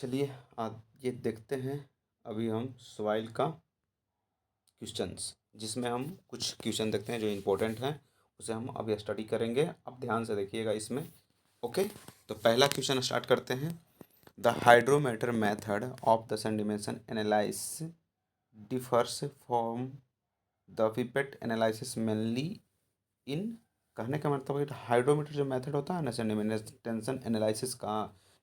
चलिए आज ये देखते हैं। अभी हम सॉइल का क्वेश्चंस, जिसमें हम कुछ क्वेश्चन देखते हैं जो इम्पोर्टेंट हैं, उसे हम अभी स्टडी करेंगे। अब ध्यान से देखिएगा इसमें। ओके, तो पहला क्वेश्चन स्टार्ट करते हैं। The hydrometer method of the sedimentation analysis differs from the pipette analysis mainly in. कहने का मतलब है हाइड्रोमीटर जो मेथड होता है ना सेडिमेंटेशन एनालिसिस का,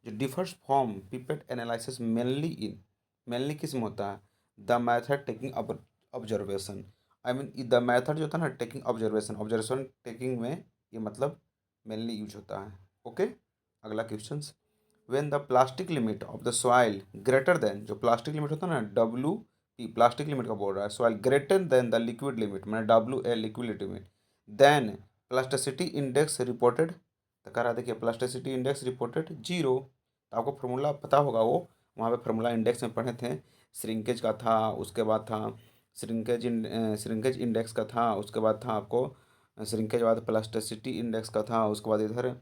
जो differs from pipette analysis mainly in, mainly किस में होता है? The method taking observation. I mean the method जो होता है ना टेकिंग ऑब्जर्वेशन, ऑब्जर्वेशन टेकिंग में ये मतलब मेनली यूज होता है। ओके, अगला question. When the plastic limit of the soil greater then, जो प्लास्टिक लिमिट होता है ना डब्ल्यू पी, प्लास्टिक लिमिट का बोल रहा है, soil greater than the liquid limit मैंने W L liquid limit, then plasticity index reported. तो कह रहा देखिए प्लास्टिसिटी इंडेक्स रिपोर्टेड जीरो। तो आपको फार्मूला पता होगा, वो वहाँ पे फार्मूला इंडेक्स में पढ़े थे। श्रिंकेज का था, उसके बाद था श्रिंकेज इंडेक्स का था, उसके बाद था आपको श्रिंकेज बाद प्लास्टिसिटी इंडेक्स का था, उसके बाद इधर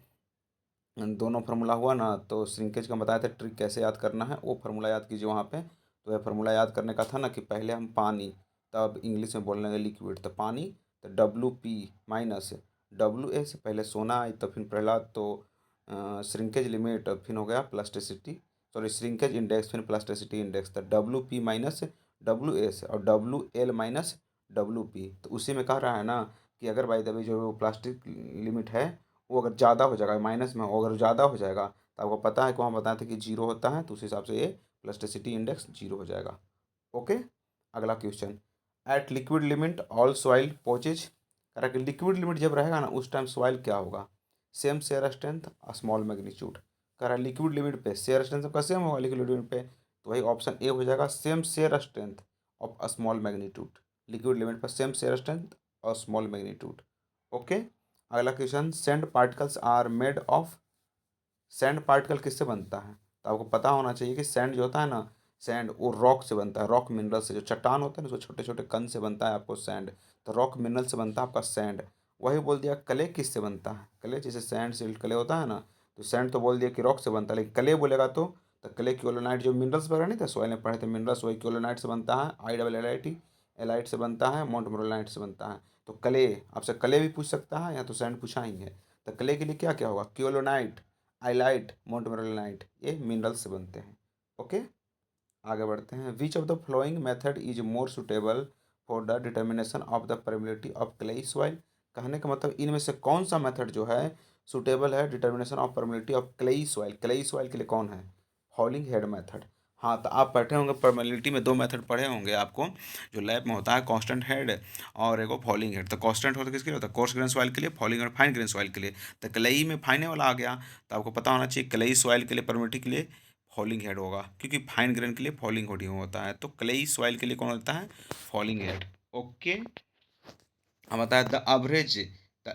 दोनों फार्मूला हुआ ना। तो श्रिंकेज का बताया था ट्रिक कैसे याद करना है, वो फार्मूला याद कीजिए वहाँ पे। तो यह फार्मूला याद करने का था ना कि पहले हम पानी, तब इंग्लिश में बोल लेंगे लिक्विड, तो पानी, तो W P minus W A से पहले सोना आई, तो फिर प्रहलाद, तो श्रिंकेज लिमिट, फिर हो गया प्लास्टिसिटी, सॉरी श्रिंकेज इंडेक्स, फिर प्लास्टिसिटी इंडेक्स, तो W P minus W S और W L minus W P. तो उसी में कह रहा है ना कि अगर बाई द वे जो प्लास्टिक लिमिट है वो अगर ज़्यादा हो जाएगा, माइनस में हो, अगर ज़्यादा हो जाएगा तो आपको पता है कि वहाँ बताया था कि जीरो होता है, तो उस हिसाब से ये प्लास्टिसिटी इंडेक्स जीरो हो जाएगा। ओके, अगला question. At liquid limit all soil possess. कह रहा कि लिक्विड लिमिट जब रहेगा ना उस टाइम सॉइल क्या होगा? Same shear strength small magnitude. कह रहा है लिक्विड लिमिट पे शेयर स्ट्रेंथ सबका सेम होगा लिक्विड लिमिट पे, तो वही ऑप्शन ए हो जाएगा, same shear strength of a small magnitude. Liquid limit पर सेम शेयर स्ट्रेंथ और स्मॉल मैग्नीट्यूड। ओके, अगला question. Sand particles are made of. Sand particle किससे बनता है? तो आपको पता होना चाहिए कि सैंड जो होता है ना, सैंड वो रॉक से बनता है, रॉक मिनरल से, जो चट्टान होता है ना उसको छोटे छोटे कण से बनता है आपको सैंड। तो रॉक मिनरल से बनता है आपका सैंड। वही बोल दिया क्ले किससे बनता है? क्ले जैसे सैंड सिल्ट क्ले होता है ना, तो सैंड तो बोल दिया कि रॉक से बनता है, लेकिन क्ले बोलेगा तो क्ले क्योलोनाइट, जो मिनरल्स वगैरह नहीं थे सॉइल में पढ़े थे मिनरल्स, वही क्योलोनाइट से बनता है, I double L I T, illite से बनता है, मोंट मोरोलाइट से बनता है। तो क्ले आपसे क्ले भी पूछ सकता है या तो सैंड पूछा ही है। तो क्ले के लिए क्या क्या होगा? क्योलोनाइट, आइलाइट, मोंटमोरोलाइट, ये मिनरल्स से बनते हैं। ओके, आगे बढ़ते हैं। विच of the flowing method is more suitable for the determination of the permeability of clayey soil. कहने का मतलब इनमें से कौन सा मेथड जो है सुटेबल है determination of permeability of clayey soil, clay soil के लिए कौन है? Falling head method. हाँ, तो आप पढ़े होंगे परमेबिलिटी में दो मेथड पढ़े होंगे आपको, जो लैब में होता है, कांस्टेंट हेड और एगो फॉलिंग हेड। तो कांस्टेंट होता है किसके लिए होता है? कोर्स ग्रेन सॉइल के लिए, falling head fine grain soil के लिए। तो क्लेई में फाइने वाला आ गया, तो आपको पता होना चाहिए क्लेई सॉइल के लिए परमेबिलिटी के लिए फॉलिंग हेड होगा, क्योंकि फाइन ग्रेन के लिए फॉलिंग हेड होता है। तो क्लेई सॉइल के लिए कौन होता है? Falling head. ओके, हम बताया the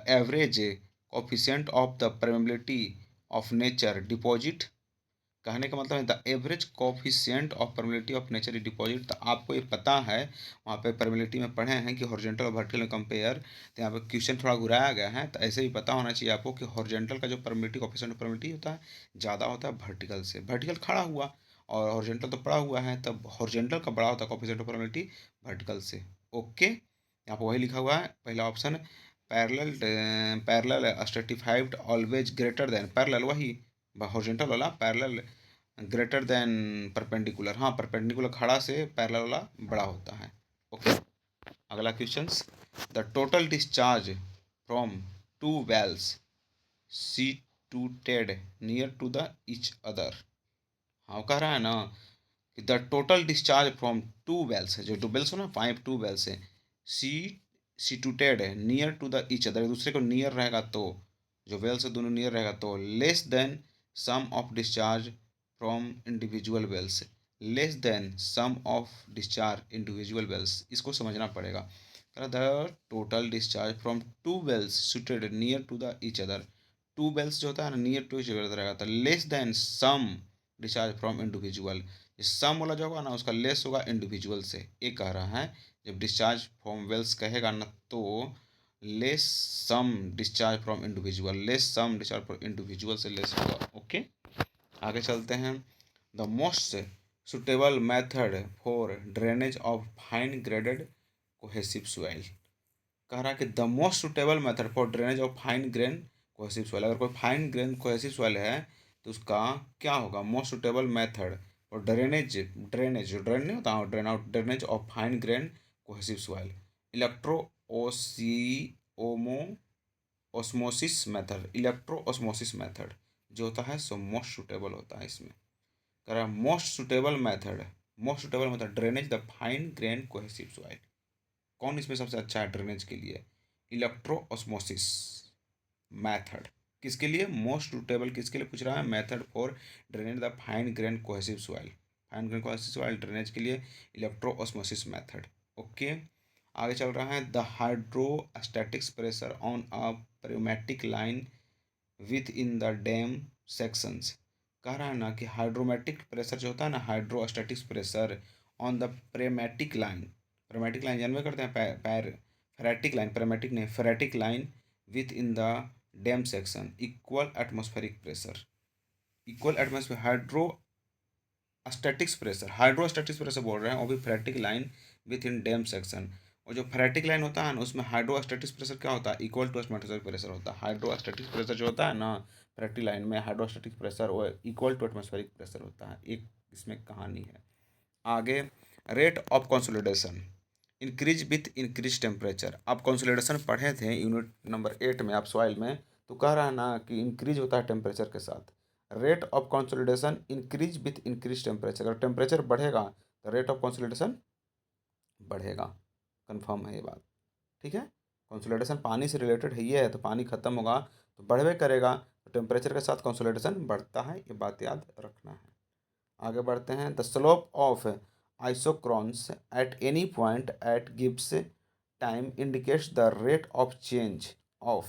average coefficient of the permeability of nature deposit. कहने का मतलब है the average coefficient of permeability of nature deposit. तो आपको ये पता है, वहाँ पे परमेबिलिटी में पढ़े हैं कि हॉरिजॉन्टल और वर्टिकल में कंपेयर, तो यहाँ पे क्वेश्चन थोड़ा घुराया गया है। तो ऐसे ही पता होना चाहिए आपको कि हॉरिजॉन्टल का जो परमेबिलिटी कोफिशिएंट ऑफ परमेबिलिटी होता है ज़्यादा होता है वर्टिकल से। वर्टिकल खड़ा हुआ और हॉरिजॉन्टल तो पड़ा हुआ है, तब हॉरिजॉन्टल का बड़ा होता है कोफिशिएंट ऑफ परमेबिलिटी वर्टिकल से। ओके, यहाँ पर वही लिखा हुआ है पहला option. Parallel parallel stratified always greater than, parallel वही हॉरिजॉन्टल वाला पैरेलल ग्रेटर देन परपेंडिकुलर। हाँ, परपेंडिकुलर खड़ा से पैरेलल वाला बड़ा होता है। ओके, अगला question. The total discharge from two wells situated near to the each other. हाँ, कह रहा है ना कि the total discharge from two wells है, जो टू वेल्स हो ना, 5 टू वेल्स है, सी सिटुएटेड है near to the each other, एक दूसरे को नियर रहेगा तो, जो वेल्स है दोनों नियर रहेगा तो, less than sum of discharge from individual wells, less than sum of discharge individual wells. इसको समझना पड़ेगा। The total discharge from two wells situated near to the each other, two wells जो होता है ना नियर टू ईच अदर रहेगा, तो less than sum discharge from individual, sum वाला जो होगा ना उसका लेस होगा इंडिविजुअल से। ये कह रहा है जब डिस्चार्ज फ्रॉम वेल्स कहेगा ना तो less sum discharge from individual, less sum discharge from individual से लेस होगा। ओके, आगे चलते हैं। The most suitable method for drainage of fine graded cohesive soil. कह रहा है कि the most suitable method for drainage of fine grain cohesive soil. अगर कोई फाइन ग्रेन कोहेसिव सॉइल है तो उसका क्या होगा, मोस्ट सुटेबल मेथड और ड्रेनेज, ड्रेनेज जो ड्रेन नहीं होता, drain out drainage of fine grain cohesive soil, electro ओसिओमो osmosis method, electro osmosis method जो होता है सो मोस्ट सुटेबल होता है इसमें। कह रहा है most suitable method, most suitable method drainage the fine grain cohesive soil. कौन इसमें सबसे अच्छा है ड्रेनेज के लिए, इलेक्ट्रो ऑस्मोसिस मेथड। किसके लिए मोस्ट सुटेबल, किसके लिए पूछ रहा है, method for drainage the fine grain cohesive soil, fine grain cohesive soil drainage के लिए इलेक्ट्रो ऑस्मोसिस मेथड। ओके, आगे चल रहा है the hydrostatics pressure on a pneumatic line within the dam sections. कह रहा है ना कि हाइड्रोमेटिक प्रेशर जो होता है ना, hydrostatics pressure on the pneumatic line, pneumatic line जानवे करते हैं, पैर फेरेटिक लाइन, प्रेमेटिक नहीं phreatic line within the dam section equal atmospheric pressure, equal atmosphere hydrostatics pressure, hydrostatics pressure बोल रहे हैं, वो भी phreatic line within dam section. और जो फेरेटिक लाइन होता है ना उसमें हाइड्रोस्टैटिक्स प्रेशर क्या होता है, इक्वल टू एटमॉस्फेरिक प्रेशर होता है। हाइड्रोस्टैटिक्स प्रेशर जो होता है ना फेरेटिक लाइन में, हाइड्रोस्टैटिक प्रेशर वो इक्वल टू एटमॉस्फेरिक प्रेशर होता है। एक इसमें कहानी है। आगे rate of consolidation increase with increase temperature. आप कंसोलिडेशन पढ़े थे यूनिट नंबर 8 में, आप सॉइल में, तो कह रहा है ना कि इंक्रीज होता है टेम्परेचर के साथ। Rate of consolidation increase with increase temperature, अगर टेम्परेचर बढ़ेगा तो रेट ऑफ कंसोलिडेशन बढ़ेगा, कंफर्म है ये बात। ठीक है, कंसोलिडेशन पानी से रिलेटेड है, ये है तो पानी खत्म होगा तो बढ़वे करेगा, तो टेम्परेचर के साथ कंसोलिडेशन बढ़ता है, ये बात याद रखना है। आगे बढ़ते हैं the slope of isochrones at any point at gives time indicates the rate of change of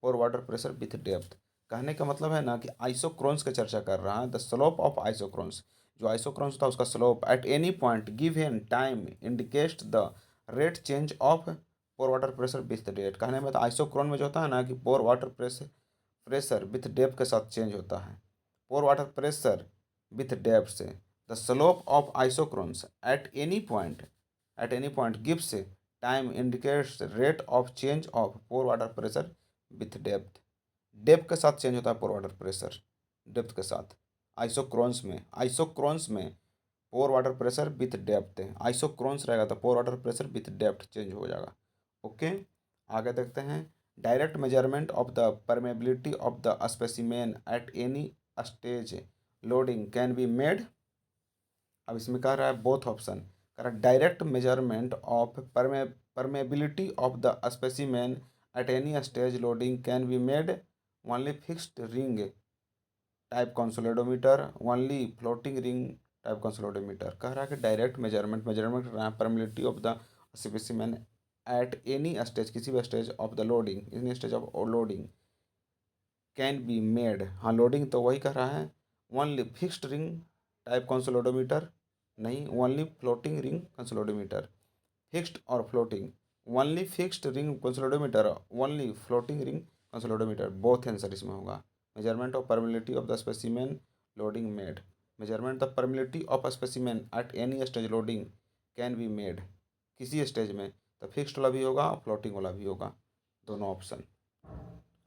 और वाटर प्रेशर विथ डेप्थ। कहने का मतलब है ना कि आइसोक्रोन्स की चर्चा कर रहा है, द स्लोप ऑफ आइसोक्रोन्स, जो आइसोक्रोन्स था उसका slope eight any point given time indicates the rate change of pore water pressure with depth. कहने में तो आइसोक्रोन में जो होता है ना कि pore water pressure pressure with depth के साथ चेंज होता है, pore water pressure with depth से। The slope of isochrones at any point gives time indicates rate of change of pore water pressure with depth. Depth के साथ change होता है pore water pressure, depth के साथ। Isochrones में pore water pressure with depth है, isochrones रहेगा तो pore water pressure with depth change हो जाएगा। ओके, आगे देखते हैं direct measurement of the permeability of the specimen at any stage loading can be made. अब इसमें कह रहा है बोथ ऑप्शन, कह रहा है direct measurement of permeability of the specimen at any stage loading can be made only fixed ring type consolidometer, only floating ring type consolidometer. कह रहा है कि डायरेक्ट मेजरमेंट मेजरमेंट कर रहा है permeability of the specimen at any stage, किसी भी stage of the loading, any stage of loading can be made, हाँ लोडिंग तो वही कह रहा है, only fixed ring type consolidometer नहीं, only floating ring consolidometer. Fixed और floating, only fixed ring consolidometer, only floating ring consolidometer, both answer इसमें होगा। Measurement of permeability of the specimen loading made, measurement the permeability of specimen at any stage loading can be made, किसी stage में, तो fixed वाला भी होगा floating वाला भी होगा, दोनों ऑप्शन।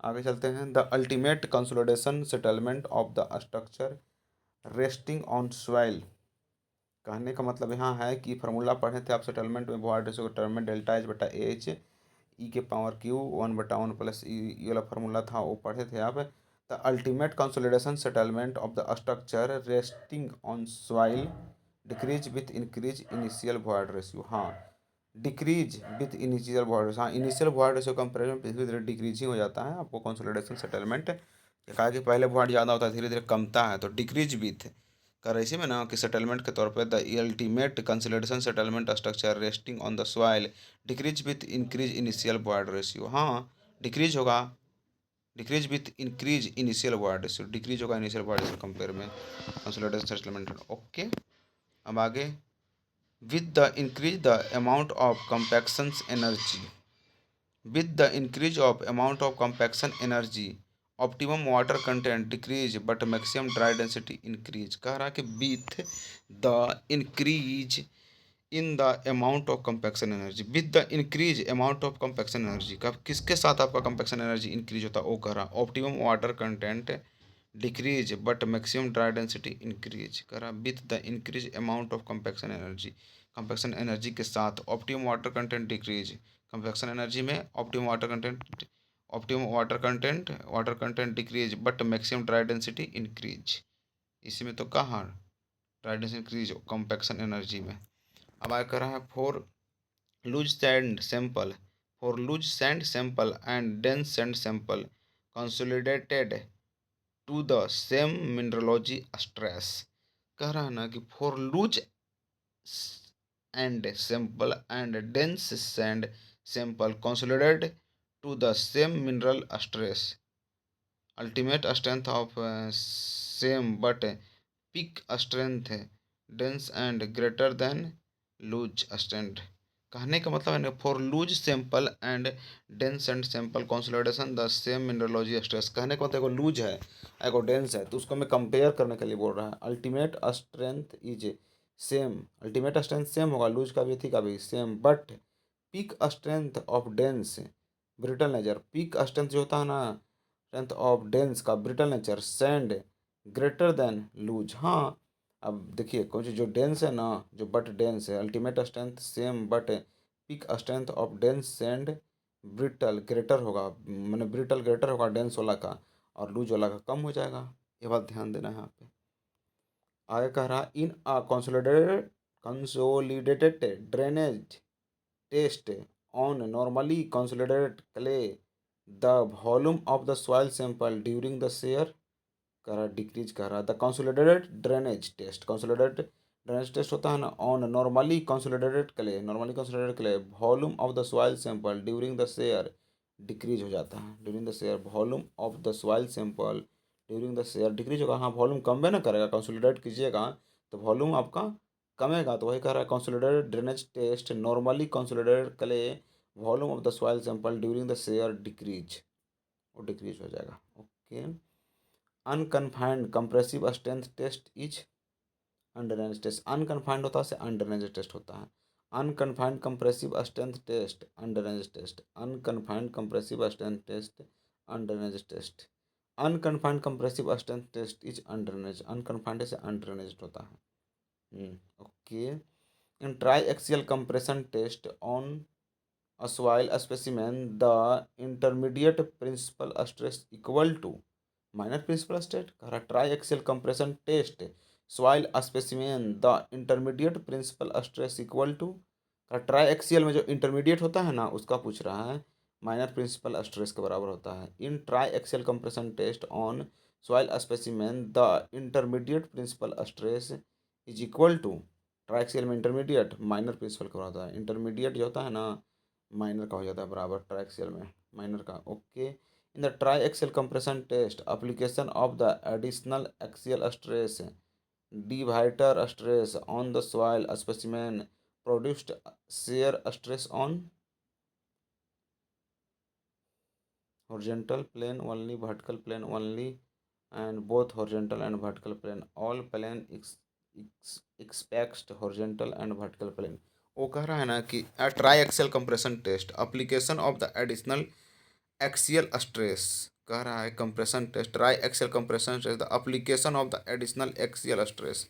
आगे चलते हैं the ultimate consolidation settlement of the structure resting on soil. कहने का मतलब यहाँ है कि फार्मूला पढ़े थे आप सेटलमेंट में, वॉइड रेशियो टर्म में डेल्टा एच बटा एच ई के पावर क्यू 1/1 प्लस ई वाला फार्मूला था वो पढ़े थे आप। The ultimate consolidation settlement of the structure resting on soil decrease with increase initial void ratio, हाँ decrease with initial void ratio, हाँ इनिशियल वॉइड रेशियो कंपेरिजन धीरे धीरे डिक्रीज ही हो जाता है आपको कंसोलिडेशन सेटलमेंट। कहा कि पहले वॉइड ज़्यादा होता है धीरे धीरे कमता है, तो डिक्रीज विथ कर इसी में ना कि सेटलमेंट के तौर पे the ultimate consolidation settlement structure resting on the soil decrease with increase initial void ratio, हाँ डिक्रीज होगा, decrease with increase initial void ratio, decrease होगा इनिशियल वॉइड रेशियो कंपेयर में कंसोलिडेशन सेटलमेंट। ओके, अब आगे with the increase the amount of compaction energy, with the increase of amount of compaction energy optimum water content decrease but maximum dry density increase. कह रहा है कि with the increase in the amount of compaction energy, with the increase amount of compaction energy, कब किसके साथ आपका compaction energy increase होता है, वो कह रहा है optimum water content decrease but maximum dry density increase. कह रहा with the increase amount of compaction energy, compaction energy के साथ optimum water content decrease, compaction energy में optimum water content decrease but maximum dry density increase. इसमें तो कहाँ dry density increase compaction energy में। अब आया कर रहा है for loose sand sample and dense sand sample consolidated to the same mineralogy stress. कह रहा है ना कि for loose and sample and dense sand sample consolidated to the same mineral stress, ultimate strength of same but peak strength dense and greater than loose strength. कहने का मतलब है for loose sample and dense and sample consolidation the same mineralogy stress. कहने का मतलब एगो loose है एगो डेंस है, तो उसको मैं कंपेयर करने के लिए बोल रहा है। Ultimate strength is same, ultimate strength same होगा लूज का भी थी का भी same, but peak strength of dense brittle nature, peak strength जो होता है ना स्ट्रेंथ ऑफ डेंस का brittle nature sand greater than loose. हाँ अब देखिए कुछ जो डेंस है ना, जो बट डेंस है, ultimate strength same but peak strength of dense sand brittle greater होगा, मैंने ब्रिटल ग्रेटर होगा डेंस वाला का, और लूज वाला का कम हो जाएगा। ये बात ध्यान देना है यहाँ पे। आगे कह रहा in a consolidated drainage test on normally consolidated clay, the volume of the soil sample during the shear कह रहा डिक्रीज कर रहा द कंसोलिडेटेड ड्रेनेज टेस्ट होता है ना on normally consolidated clay, volume of the soil sample during the shear decrease हो जाता है, during the share volume of the soil sample during the shear decrease होगा। हाँ वॉल्यूम कम भी ना करेगा, कंसोलिडेट कीजिएगा तो वॉल्यूम आपका कमेगा, तो वही कह रहा है consolidated drainage test normally consolidated clay volume of the soil sample during the shear decrease, वो डिक्रीज हो जाएगा। Okay unconfined compressive strength test is undrained test, unconfined होता है अंडररेंज टेस्ट होता है। Unconfined compressive strength test undrained test, unconfined compressive strength test undrained test, unconfined compressive strength test is undrained, unconfined से undrained होता है। Okay in triaxial compression test on a soil specimen the intermediate principal stress equal to minor principal stress। कह रहा triaxial compression test soil specimen the intermediate principal stress equal to, triaxial में जो intermediate होता है ना उसका पूछ रहा है, माइनर प्रिंसिपल स्ट्रेस के बराबर होता है। In triaxial compression test on soil specimen the intermediate principal stress is equal to, triaxial में इंटरमीडिएट माइनर प्रिंसिपल का होता है, इंटरमीडिएट जो होता है ना माइनर का हो जाता है बराबर ट्राइएक्सियल में माइनर का। Okay in the triaxial compression test application of the additional axial stress deviator stress on the soil specimen produced shear stress on horizontal plane only, vertical plane only, and both horizontal and vertical plane, all plane expects horizontal and vertical plane। वो कह रहा है ना कि triaxial compression test application of the additional axial stress, कह रहा है compression test triaxial compression test the application of the additional axial stress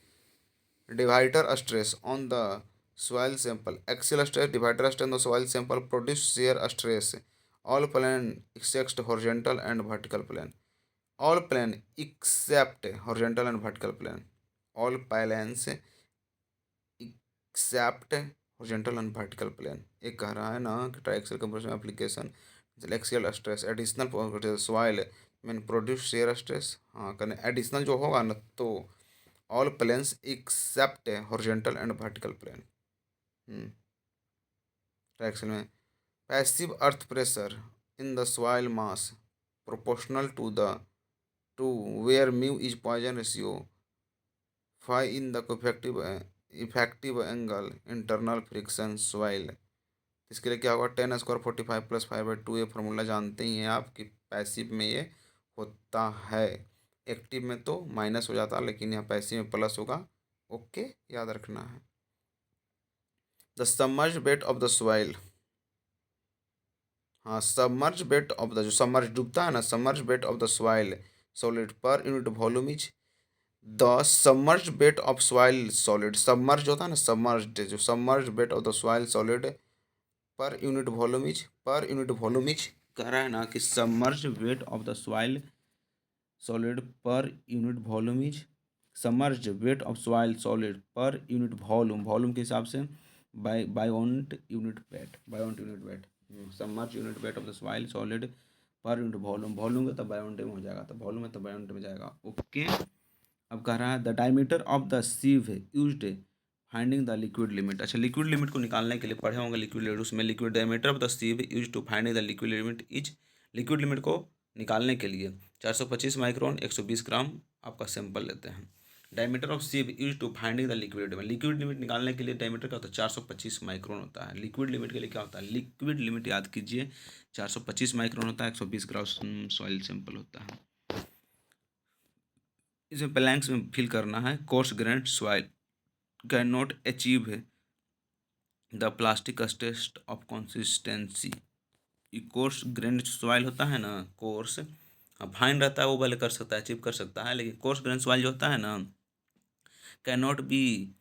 divider stress on the soil sample, axial stress divider stress on the soil sample produce shear stress all plane except horizontal and vertical plane, all plane except horizontal and vertical plane, all planes except horizontal and vertical plane. एक कह रहा है ना कि triaxial compression application axial stress additional soil mean produce shear stress, हाँ कहने additional जो होगा ना तो all planes except horizontal and vertical plane. Triaxial में passive earth pressure in the soil mass proportional to where mu is Poisson ratio phi in the effective angle internal friction soil. इसके लिए क्या होगा 10 square 45 + 5/2, ये formula जानते ही हैं आप कि पैसिव में ये होता है। एक्टिव में तो माइनस हो जाता है, लेकिन यहाँ पैसिव में प्लस होगा। ओके, याद रखना है। The submerge bed of the soil, हाँ, सबमर्ज बेड ऑफ द, जो सबमर्ज डूबता है ना, submerge bed of the soil solid per unit volume is, the submerge bed of soil solid, submerge होता है ना, सबमर्ज, जो submerge bed of the soil solid per unit volume is, पर unit volume is, कह रहा है ना कि submerge weight of the soil solid per unit volume is, submerge weight of soil solid per unit volume, volume के हिसाब से buoyant unit weight, buoyant unit weight, submerge unit weight of the soil solid per unit volume, volume का तो बायोन्ट में हो जाएगा, तो volume है तो बायोन्ट में जाएगा। ओके, अब कह रहा है the diameter of the sieve used finding the liquid limit. अच्छा, लिक्विड लिमिट को निकालने के लिए पढ़े होंगे लिक्विड लिमिट, उसमें liquid diameter of the sieve use to finding the liquid limit is, liquid limit को निकालने के लिए 425 माइक्रोन 120 ग्राम आपका सैंपल लेते हैं। Diameter of sieve use to finding the liquid limit, liquid limit निकालने के लिए डायमीटर क्या होता है, 425 माइक्रोन होता है। लिक्विड लिमिट के लिए क्या होता है, लिक्विड लिमिट याद कीजिए 425 माइक्रोन होता है, 120 ग्राम सॉइल सैंपल होता है। इसमें ब्लैंक्स में फिल करना है। Coarse grained soil can not achieve the plastic test of consistency. ये कोर्स ग्रेन्ड सॉइल होता है ना, कोर्स फाइन रहता है, वो भले कर सकता है, अचीव कर सकता है, लेकिन कोर्स ग्रेन्ड सॉइल जो होता है ना, can not be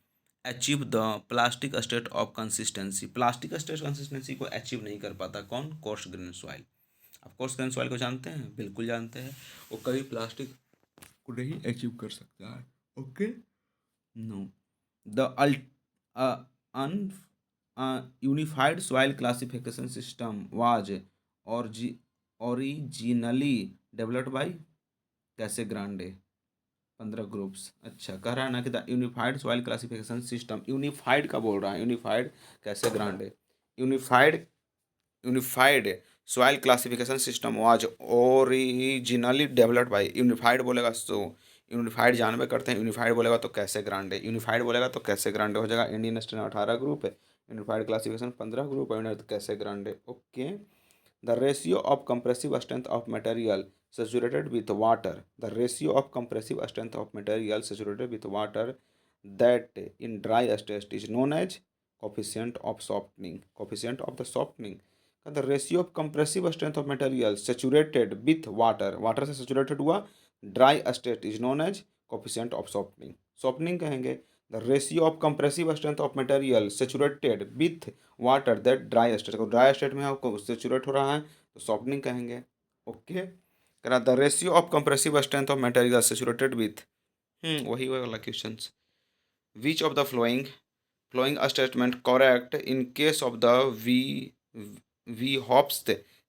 achieve the plastic state of consistency, plastic state consistency को अचीव नहीं कर पाता कौन, कोर्स ग्रेन्ड सॉइल। आप कोर्स ग्रेन्ड सॉइल को जानते हैं, बिल्कुल जानते हैं, वो कभी प्लास्टिक को नहीं अचीव कर सकता है। Okay, no, the un unified soil classification system was originally developed by Casagrande, 15 groups. अच्छा, कह रहा है ना कि the unified soil classification system, unified का बोल रहा है, unified Casagrande, unified soil classification system was originally developed by, unified बोलेगा तो यूनिफाइड जानवे करते हैं, यूनिफाइड बोलेगा तो कैसे ग्रांडे, यूनिफाइड बोलेगा तो कैसे ग्रांडे हो जाएगा। इंडियन स्टैंडर्ड 18 ग्रुप है, यूनिफाइड क्लासिफिकेशन 15 ग्रुप है, तो कैसे Grande. Okay, the ratio of compressive strength of material saturated with water, the ratio of compressive strength of material saturated with water that in dry state is known as coefficient of softening, coefficient of the softening। the ratio of compressive strength of material saturated with water, water से saturated हुआ, dry state is known as coefficient of softening, softening कहेंगे। the ratio of compressive strength of material saturated with water that dry state, dry state में आपको saturate हो रहा है तो softening कहेंगे। ओके, करा the ratio of compressive strength of material saturated with, वही वाला question, which of the following statement correct in case of the Bishop's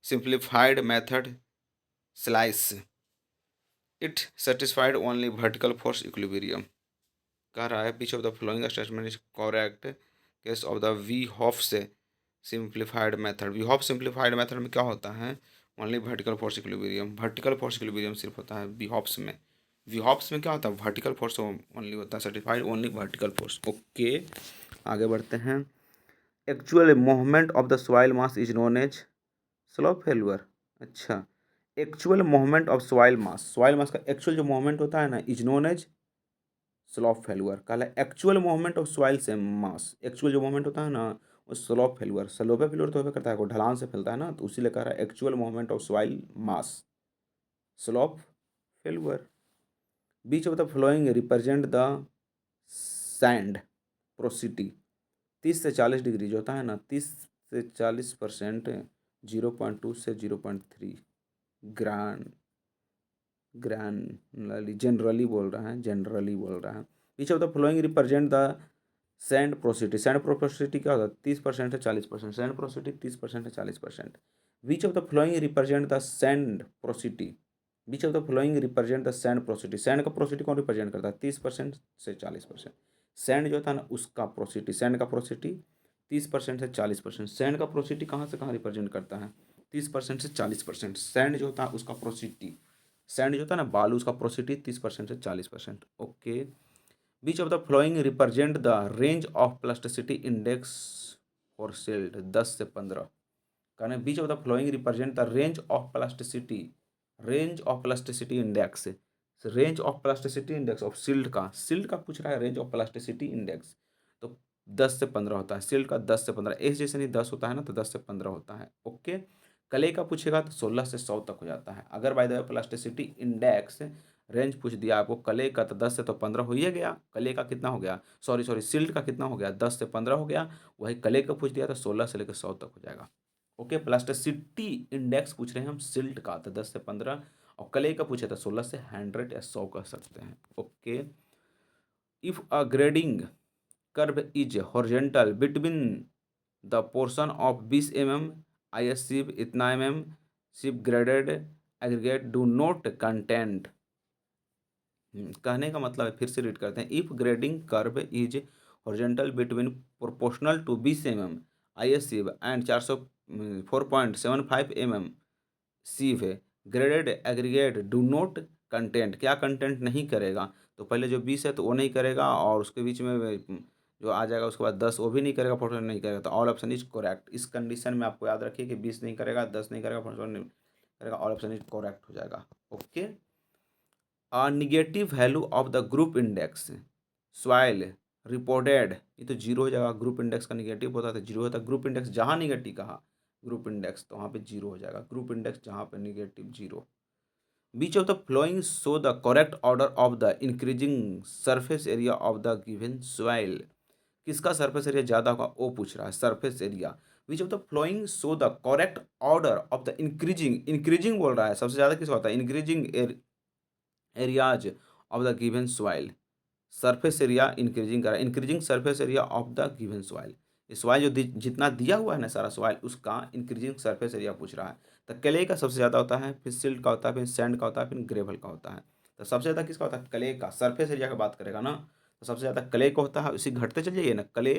simplified method slice, it satisfied only vertical force equilibrium. कह रहा है which of the following statement is correct case of the Bishop's simplified method, वी हॉप simplified method में क्या होता है, only vertical force equilibrium, vertical force equilibrium सिर्फ होता है वीहॉप्स में, वीहॉप्स में क्या होता है, वर्टिकल फोर्स ओनली होता है, certified only vertical force. Okay, आगे बढ़ते हैं। Actual movement of the soil mass is known as slope failure. अच्छा, actual movement of soil mass, soil mass का एक्चुअल जो मूवमेंट होता है ना, is known as slope failure. कहा एक्चुअल मूवमेंट ऑफ सॉइल से मास, एक्चुअल जो movement होता है ना, वो स्लोप फेल्यूर, स्लोप फेल्यूर तो करता है, वो ढलान से फैलता है ना, तो उसी लिए कह रहा है actual movement of soil mass slope failure. Beach of the flowing represent the sand porosity, 30 से 40 डिग्री जो होता है ना, 30 से 40%, 0.2 से 0.3 ग्रान, ग्रैनुलरली, जनरली बोल रहा है, जनरली बोल रहा है। Which of the flowing represent the sand porosity, sand porosity क्या होता है, 30% से 40%, सैंड प्रोसिटी 30% से 40%। विच of the flowing represent the sand porosity, which of the flowing represent the sand porosity, sand का प्रोसिटी कौन रिप्रेजेंट करता है, 30% से 40%। सैंड जो होता है ना, उसका प्रोसिटी, सैंड का प्रोसिटी 30% से 40%। सैंड का प्रोसिटी कहाँ से कहाँ रिप्रेजेंट करता है, 30% से 40%। सैंड जो होता है उसका प्रोसिटी, सैंड जो होता है ना, बालू, उसका प्रोसिटी 30% से 40%। Okay, which of the flowing represent the range of plasticity index for silt, 10 से 15। कहना विच of the flowing represent the range of plasticity range of plasticity index, range of plasticity index of silt का पूछ रहा है range of plasticity index, तो 10 से 15 होता है। सिल्ट का 10 से 15, एस जैसे नहीं 10 होता है ना, तो 10 से 15 होता है। ओके, क्ले का पूछेगा तो 16 से 100 तक हो जाता है। अगर by the way plasticity index range पूछ दिया आपको क्ले का, तो 10 से तो 15 हो ही गया। क्ले का कितना हो गया, सॉरी सिल्ट का कितना हो गया, 10 से 15 हो गया। वही क्ले का पूछ दिया तो 16 से लेकर 100 तक हो जाएगा। ओके, प्लास्टिसिटी इंडेक्स पूछ रहे हैं हम सिल्ट का, तो 10 से 15, और क्ले का पूछे तो 16 से 100 या 100 कह सकते हैं। Okay, if a grading curve is horizontal between the portion of 20 mm, IS SIP इतना mm, SIP graded aggregate do not content. कहने का मतलब है, फिर से रीड करते हैं, if grading curve is horizontal between proportional to 20 mm IS SIP and 4.75 mm सीव है, graded aggregate do not content, क्या कंटेंट नहीं करेगा, तो पहले जो 20 है तो वो नहीं करेगा, और उसके बीच में जो आ जाएगा उसके बाद 10 वो भी नहीं करेगा, 14 नहीं करेगा, तो ऑल ऑप्शन इज करेक्ट। इस कंडीशन में आपको याद रखिए कि 20 नहीं करेगा, 10 नहीं करेगा, 14 नहीं करेगा, ऑल ऑप्शन इज करेक्ट हो जाएगा। Okay, negative value of the group index soil reported, ये तो जीरो हो जाएगा। ग्रुप इंडेक्स का निगेटिव होता है तो जीरो होता है। ग्रुप इंडेक्स जहाँ निगेटिव कहा ग्रुप इंडेक्स, तो वहाँ पे जीरो हो जाएगा। ग्रुप इंडेक्स जहाँ पे निगेटिव, जीरो। बीच of the following show the correct order of the increasing surface area of the given soil, किसका सरफेस एरिया ज़्यादा होगा वो पूछ रहा है। Surface area which of the following show the correct order of the increasing, increasing बोल रहा है, सबसे ज़्यादा किसका होता है, increasing areas of the given soil. Surface area increasing करा, increasing surface area of the given soil, soil जो जितना दिया हुआ है ना सारा सॉइल, उसका इंक्रीजिंग सरफेस एरिया पूछ रहा है। तो क्ले का सबसे ज़्यादा होता है, फिर सिल्ट का होता है, फिर सैंड का होता है, फिर ग्रेवल का होता है। तो सबसे ज़्यादा किसका होता है, क्ले का। सरफेस एरिया का बात करेगा ना, तो सबसे ज़्यादा क्ले का होता है। उसी घटते चल जाइए ना, क्ले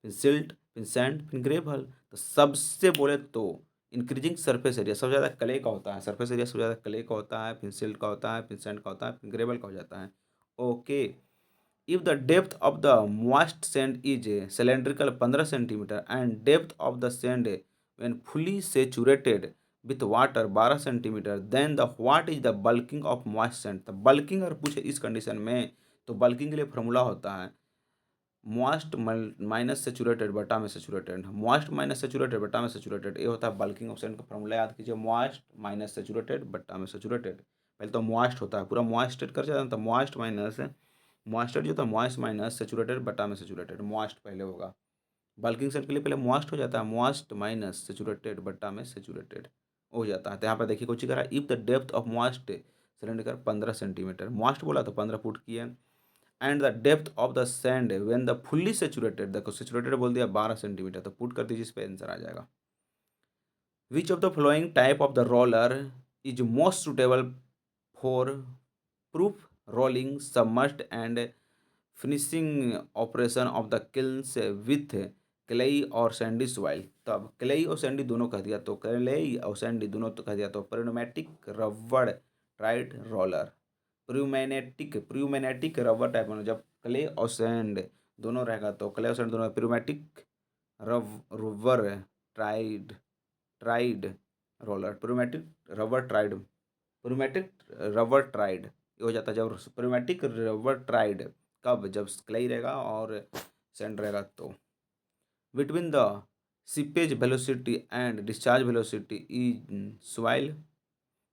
फिर सिल्ट फिर सैंड फिर ग्रेवल, तो सबसे बोले तो इंक्रीजिंग सरफेस एरिया सबसे ज़्यादा क्ले का होता है। सरफेस एरिया सबसे ज़्यादा क्ले का होता है, फिर सिल्ट का होता है, फिर सैंड का होता है, फिर ग्रेवल का हो जाता है। Okay, if the depth of the moist sand is cylindrical 15 centimeter and depth of the sand when fully saturated with water 12 centimeter, then the what is the bulking of moist sand। तो bulking अगर पूछे इस condition में, तो bulking के लिए formula होता है मॉइस्ट माइनस सेचुरेटेड बटा में सेचुरेटेड, मॉइस्ट माइनस सेचुरेटेड बटा में सेचुरेटेड, ये होता है बल्किंग ऑफ सैंड का फॉर्मूला। याद कीजिए, मॉइस्ट माइनस सेचुरेटेड बटा में सेचुरेटेड। पहले तो मॉइस्ट होता है, पूरा मॉइस्टेड कर जाता है, तो मॉइस्ट माइनस मॉइस्टेड जो होता है मॉइस्ट माइनस सेचुरेटेड बटा में सेचुरेटेड, मॉइस्ट पहले होगा। बल्किंग सैंड के लिए पहले मॉइस्ट हो जाता है, मॉइस्ट माइनस सेचुरेटेड बटा में सेचुरेटेड हो जाता है। तो यहाँ पर देखिए कुछ करा, if the depth of moist cylinder 15 centimetre, moist बोला तो 15 फुट की है, and the depth of the sand when the fully saturated, देखो सेचुरेटेड बोल दिया 12 सेंटीमीटर, तो पुट कर दीजिए, इस पे आंसर आ जाएगा। Which of the following type of the roller is most suitable for proof rolling submerged and finishing operation of the kills with clayey और सैंडी सॉइल। तो अब क्लेई और सैंडी दोनों कह दिया, तो क्लेई और सैंडी दोनों तो कह दिया, तो प्नोमेटिक रबड़ ट्राइड रोलर, प्रूमेनेटिक रबर टाइप में, जब क्ले और सैंड दोनों रहेगा तो क्ले और सैंड दोनों pneumatic rubber tyred tyred roller, pneumatic rubber tyred, ये हो जाता है जब प्रूमेटिक रबर ट्राइड, कब, जब क्ले रहेगा और सैंड रहेगा। तो between the seepage velocity and discharge velocity in soil,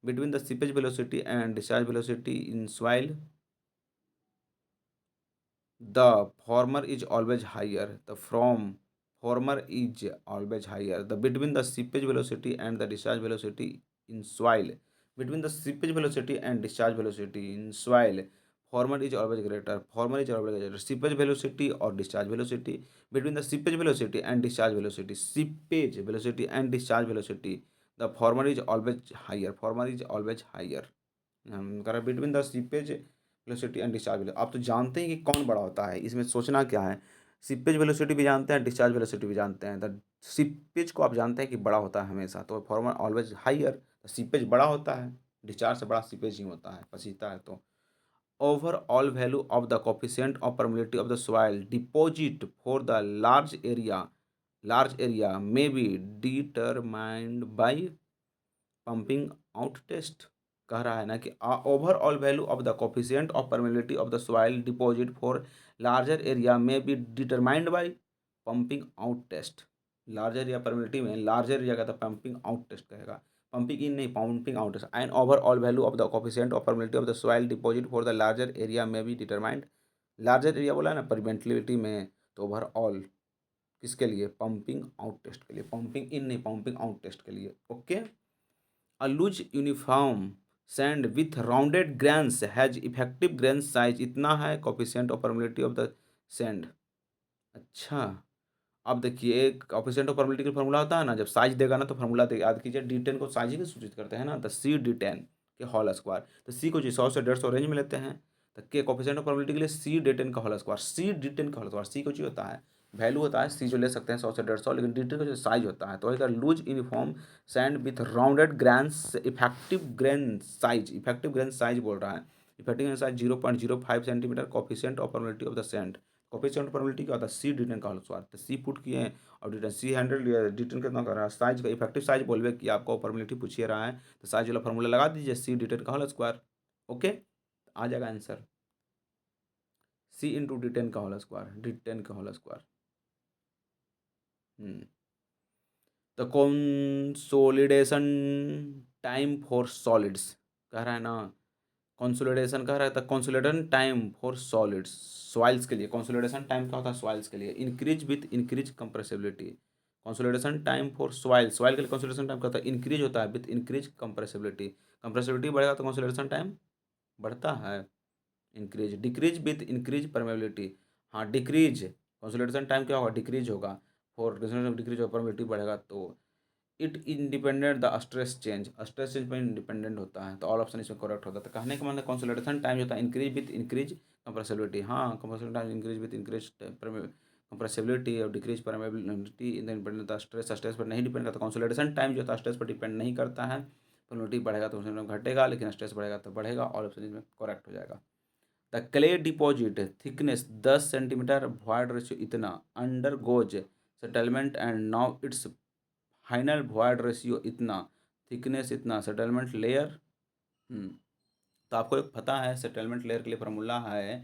between the seepage velocity and discharge velocity in soil, the former is always higher, the from former is always higher, the between the seepage velocity and the discharge velocity in soil, between the seepage velocity and discharge velocity in soil, former is always greater, former is always greater, seepage velocity or discharge velocity, between the seepage velocity and discharge velocity, seepage velocity and discharge velocity, the former is always higher, former is always higher। हम कह रहे हैं between the seepage velocity and discharge velocity. आप तो जानते हैं कि कौन बड़ा होता है, इसमें सोचना क्या है। सीपेज वेलोसिटी भी जानते हैं, डिस्चार्ज वेलोसिटी भी जानते हैं। द सीपेज को आप जानते हैं कि बड़ा होता है हमेशा, तो फॉर्मर ऑलवेज हाइयर, सीपेज बड़ा होता है, डिस्चार्ज से बड़ा सीपेज ही होता है, पसीता है। तो overall value of the coefficient of permeability of the soil deposit for the large area may be determined by pumping out test। कह रहा है ना कि overall value of the coefficient of permeability of the soil deposit for larger area may be determined by pumping out test. Larger या permeability में larger area का तो pumping out test कहेगा, पंपिंग इन नहीं, pumping out test. And overall value of the coefficient of permeability of the soil deposit for the larger area may be determined. Larger area बोला है ना permeability में, तो overall किसके लिए, pumping out test के लिए, पंपिंग इन नहीं, पंपिंग आउट टेस्ट के लिए। Okay. A loose uniform sand with rounded grains has effective grain size इतना है, coefficient of permeability of the sand। अच्छा, अब देखिए एक coefficient of permeability का फॉर्मूला होता है ना, जब साइज देगा ना तो फॉर्मूला दे याद कीजिए, D10 को साइज ही सूचित करते हैं ना, द सी D10 के होल स्क्वायर। तो सी को जी 100 से 150 रेंज में लेते हैं, तो के कोफिशिएंट ऑफ परमेबिलिटी के लिए सी D10 का होल स्क्वायर, सी D10 का होल स्क्वायर, सी को जी होता है वैल्यू होता है, सी जो ले सकते हैं 100 से 150, लेकिन D10 का जो साइज होता है, तो वही loose uniform sand with rounded grains effective grain size, effective grain size बोल रहा है, effective grain size 0.05 centimetre, coefficient of permeability of the sand, coefficient of permeability क्या होता है, सी D10 का होल स्क्वायर, तो सी पुट किए हैं और D10 सी 100 लिया, D10 कितना कर रहा है, साइज का इफेक्टिव साइज बोलवे कि आपको परमेबिलिटी पूछिए रहा है, तो साइज वाला फॉर्मूला लगा दीजिए, सी D10 का होल स्क्वायर। ओके, आ जाएगा आंसर सी इंटू D10 का होल स्क्वायर, D10 का whole square. The consolidation time for solids कह रहा है ना, कंसोलिडेशन कह रहा है, the consolidation time for solids, soils के लिए कंसोलिडेशन टाइम क्या होता है, सॉइल्स के लिए, increase with increase compressibility. Consolidation time for soil, soil के लिए कंसोलिडेशन टाइम क्या होता है, इंक्रीज होता है विथ इंक्रीज कंप्रेसिबिलिटी, कंप्रेसिबिलिटी बढ़ेगा तो कंसोलिडेशन टाइम बढ़ता है, increase, decrease with increase permeability, हाँ डिक्रीज, कंसोलिडेशन टाइम क्या होगा, डिक्रीज होगा, फॉर डिक्रीज होगा, परमेबिलिटी बढ़ेगा, तो it independent the stress change पर इंडिपेंडेंट होता है, तो ऑल ऑप्शन इसमें करेक्ट होता है। तो कहने का मतलब कंसोलिडेशन टाइम जो होता है इंक्रीज विथ इंक्रीज कंप्रेसिबिलिटी, हाँ compressibility time increase with increase compressibility और decrease permeability independent the stress पर नहीं डिपेंड करता, कंसोलिडेशन टाइम जो होता है स्ट्रेस पर डिपेंड नहीं करता है, परमेबिलिटी बढ़ेगा तो उसमें घटेगा, लेकिन स्ट्रेस बढ़ेगा तो बढ़ेगा, ऑल ऑप्शन इसमें करेक्ट हो जाएगा। The clay deposit thickness 10 centimetre, void ratio इतना, undergoes settlement and now it's final void ratio इतना, थिकनेस इतना, सेटलमेंट लेयर। तो आपको एक पता है सेटलमेंट लेयर के लिए फार्मूला है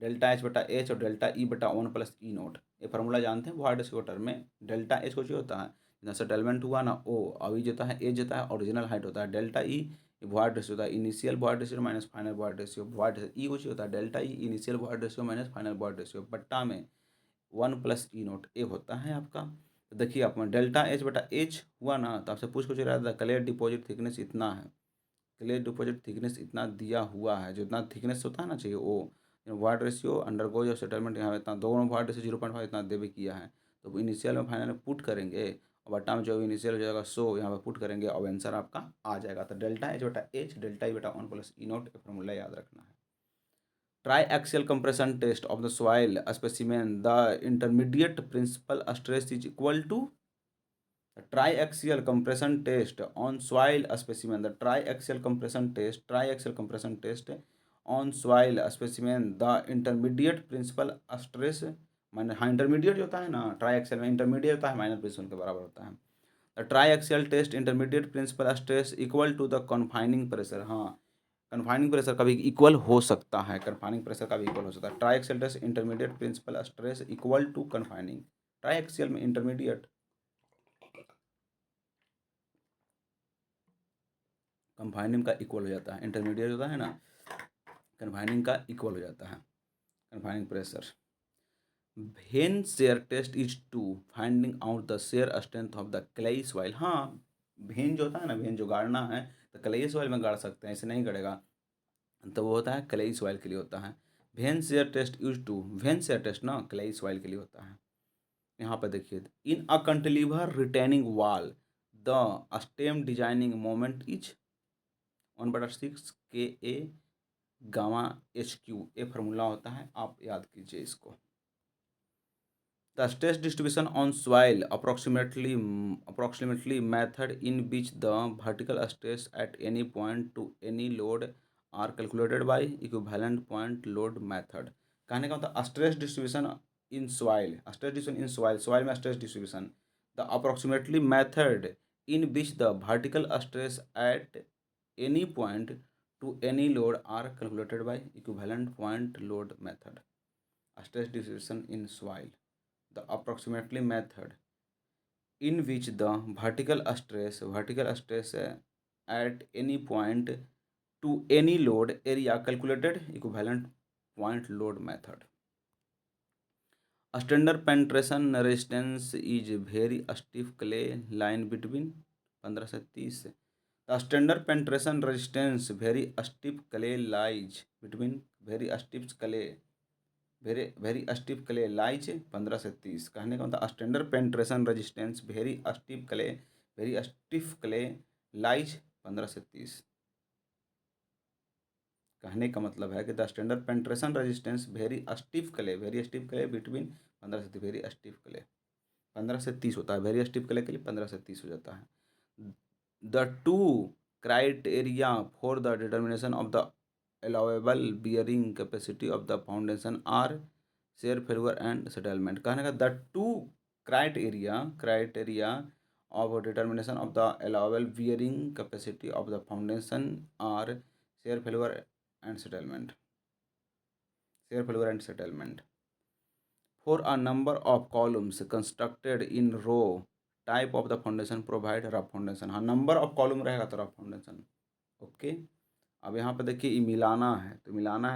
डेल्टा एच बटा एच और डेल्टा ई बटा 1 + E0, ये फार्मूला जानते हैं वॉइड रेशियो टर्म में, डेल्टा एच कुछ होता है जितना सेटलमेंट हुआ ना ओ, अभी जो है एच होता है ओरिजिनल हाइट होता है, डेल्टा ई वॉइड रेशियो होता है, initial void ratio minus final void ratio, void e कुछ होता है delta e initial void ratio minus final void ratio, बट्टा में 1 + E0 ए होता है आपका। तो देखिए आप डेल्टा एच बटा एच हुआ ना, तो आपसे पूछ रहा था क्लियर डिपॉजिट थिकनेस इतना है, क्लियर डिपॉजिट थिकनेस इतना दिया हुआ है, जो इतना थिकनेस होता है ना चाहिए वो, वार्ड रेशियो अंडरगोज और सेटलमेंट यहाँ इतना, दोनों वार्ड रेशियो 0.5 इतना देवे किया है, तो इनिशियल में फाइनल में पुट करेंगे और बट्टा में जो इनिशियल हो जाएगा सो यहाँ पे पुट करेंगे और आंसर आपका आ जाएगा। तो डेल्टा एच बटा एच डेल्टा ई बटा 1 + E0 फॉर्मूला याद रखना है। Triaxial compression test of the soil specimen, the intermediate principal stress is equal to triaxial compression test on soil specimen, the triaxial compression test on soil specimen, the intermediate principal stress minus, हाँ intermediate जो होता है ना try में, intermediate होता है minus principal के बराबर होता है, the tri test intermediate principal stress equal to the confining pressure, हाँ कन्फाइनिंग प्रेशर का भी इक्वल हो सकता है, कन्फाइनिंग प्रेशर का भी इक्वल हो सकता है, tri test intermediate principal stress equal to confining, tri में इंटरमीडिएट कन्फाइनिंग का इक्वल हो जाता है, इंटरमीडिएट होता है ना कन्फाइनिंग का इक्वल हो जाता है, confining pressure. When shear test is to finding out the shear strength of the clayey soil, हाँ वेन जो होता है ना, वेन जो गाड़ना है तो क्लेई सॉइल में गाड़ सकते हैं, ऐसे नहीं गड़ेगा, तो वो होता है क्लेई सॉइल के लिए होता है। Vane shear test use to, vane shear test ना क्लेई सॉइल के लिए होता है। यहाँ पर देखिए in a cantilever retaining wall the stem designing moment is 1/6 KA gamma HQ, ये फार्मूला होता है, आप याद कीजिए इसको। The stress distribution on soil approximately method in which the vertical stress at any point to any load are calculated by equivalent point load method. कहने का मतलब stress distribution in soil, stress distribution in soil, soil में stress distribution, the approximately method in which the vertical stress at any point to any load are calculated by equivalent point load method. Stress distribution in soil. The approximately method in which the vertical stress at any point to any load area calculated equivalent point load method. Standard penetration resistance is very stiff clay line between 15 से 30 से. The standard penetration resistance very stiff clay lies between very stiff clay lies 15 से 30. कहने का मतलब standard penetration resistance very stiff clay lies 15 से 30. कहने का मतलब है कि the standard penetration resistance very stiff clay between 15 से वेरी स्टिफ क्ले 15 से 30 होता है. वेरी स्टिफ क्ले के लिए 15 से 30 हो जाता है. The two criteria for the determination of the allowable bearing capacity of the foundation are shear failure and settlement. कहने का the two criteria of determination of the allowable bearing capacity of the foundation are shear failure and settlement. Share failure and settlement. For a number of columns constructed in row, type of the foundation provide rough foundation. हाँ, number of column रहेगा तो rough foundation. Okay, अब यहाँ पे देखिए ये मिलाना है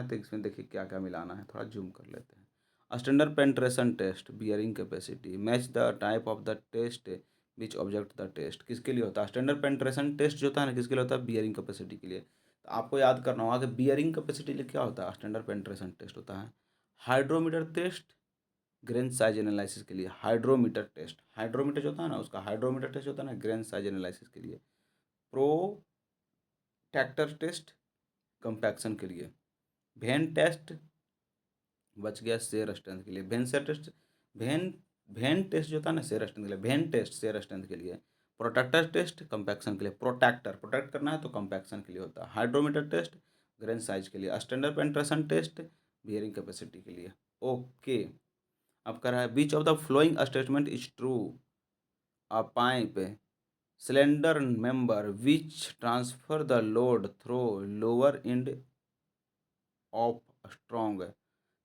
तो इसमें देखिए क्या क्या मिलाना है, थोड़ा जूम कर लेते हैं. Standard penetration test bearing capacity match the type of the test which object the test. किसके लिए होता है स्टैंडर्ड पेंट्रेशन टेस्ट जो होता है ना, किसके लिए होता है बियरिंग कैपेसिटी के लिए. तो आपको याद करना होगा कि बियरिंग कैपेसिटी लिए क्या होता है स्टैंडर्ड पेंट्रेशन टेस्ट होता है. Hydrometer test grain size analysis के लिए. हाइड्रोमीटर जो होता है ना उसका हाइड्रोमीटर टेस्ट होता है ना ग्रेन साइज एनालिसिस के लिए. प्रोट्रैक्टर टेस्ट कंपैक्शन के लिए. वेन टेस्ट बच गया शेयर स्ट्रेंथ के लिए. वेन टेस्ट जो होता है ना शेयर स्ट्रेंथ के लिए. वेन टेस्ट शेयर स्ट्रेंथ के लिए. प्रोट्रैक्टर टेस्ट कंपैक्शन के लिए. प्रोटेक्ट करना है तो कंपैक्शन के लिए होता है. हाइड्रोमीटर टेस्ट ग्रेन साइज के लिए. Standard penetration test bearing capacity के लिए. ओके, अब कर रहा है which of the following statement is true. A pipe cylinder member which transfer the load through lower end of strong.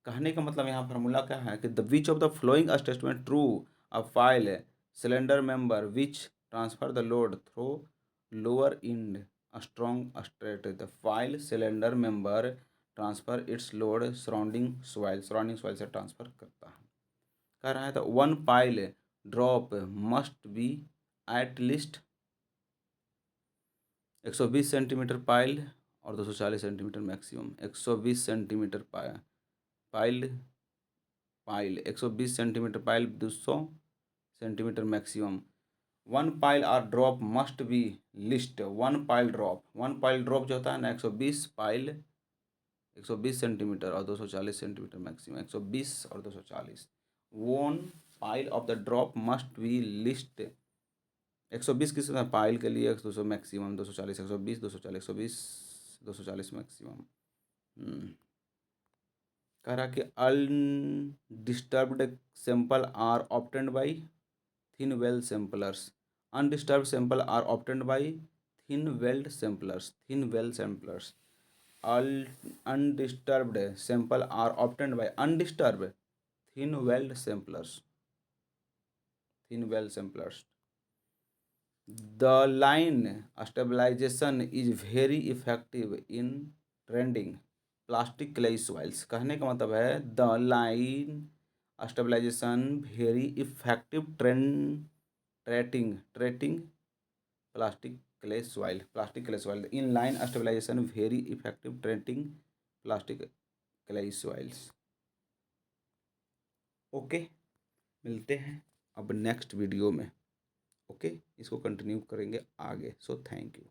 कहने का मतलब यहाँ फार्मूला क्या है कि the which of the following statement true. A pile cylinder member which transfer the load through lower end strong straight. The pile cylinder member transfer it's load surrounding soil से transfer करता है. कह रहा है तो one pile drop must be at least 120 centimetre pile और 240 centimetre maximum. 120 centimetre pile 120 centimetre pile 200 centimetre maximum. One pile are drop must be least. One pile drop जो होता है ना 120 सेंटीमीटर और 240 सेंटीमीटर मैक्सिमम. 120 और 240. One pile of the drop must be list. 120 किस pile के लिए 200 मैक्सिमम 240 120 240 120 240 मैक्सिमम. कह रहा कि undisturbed sample are obtained by thin wall samplers. Undisturbed sample are obtained by thin wall samplers. Undisturbed sample are obtained by undisturbed thin wall samplers. The line stabilization is very effective in trending plastic clay soils. कहने का मतलब है the line stabilization very effective treating plastic clay soil. In line stabilization very effective treating plastic clay soils. Okay, मिलते हैं अब next video में. Okay, इसको continue करेंगे आगे. So thank you.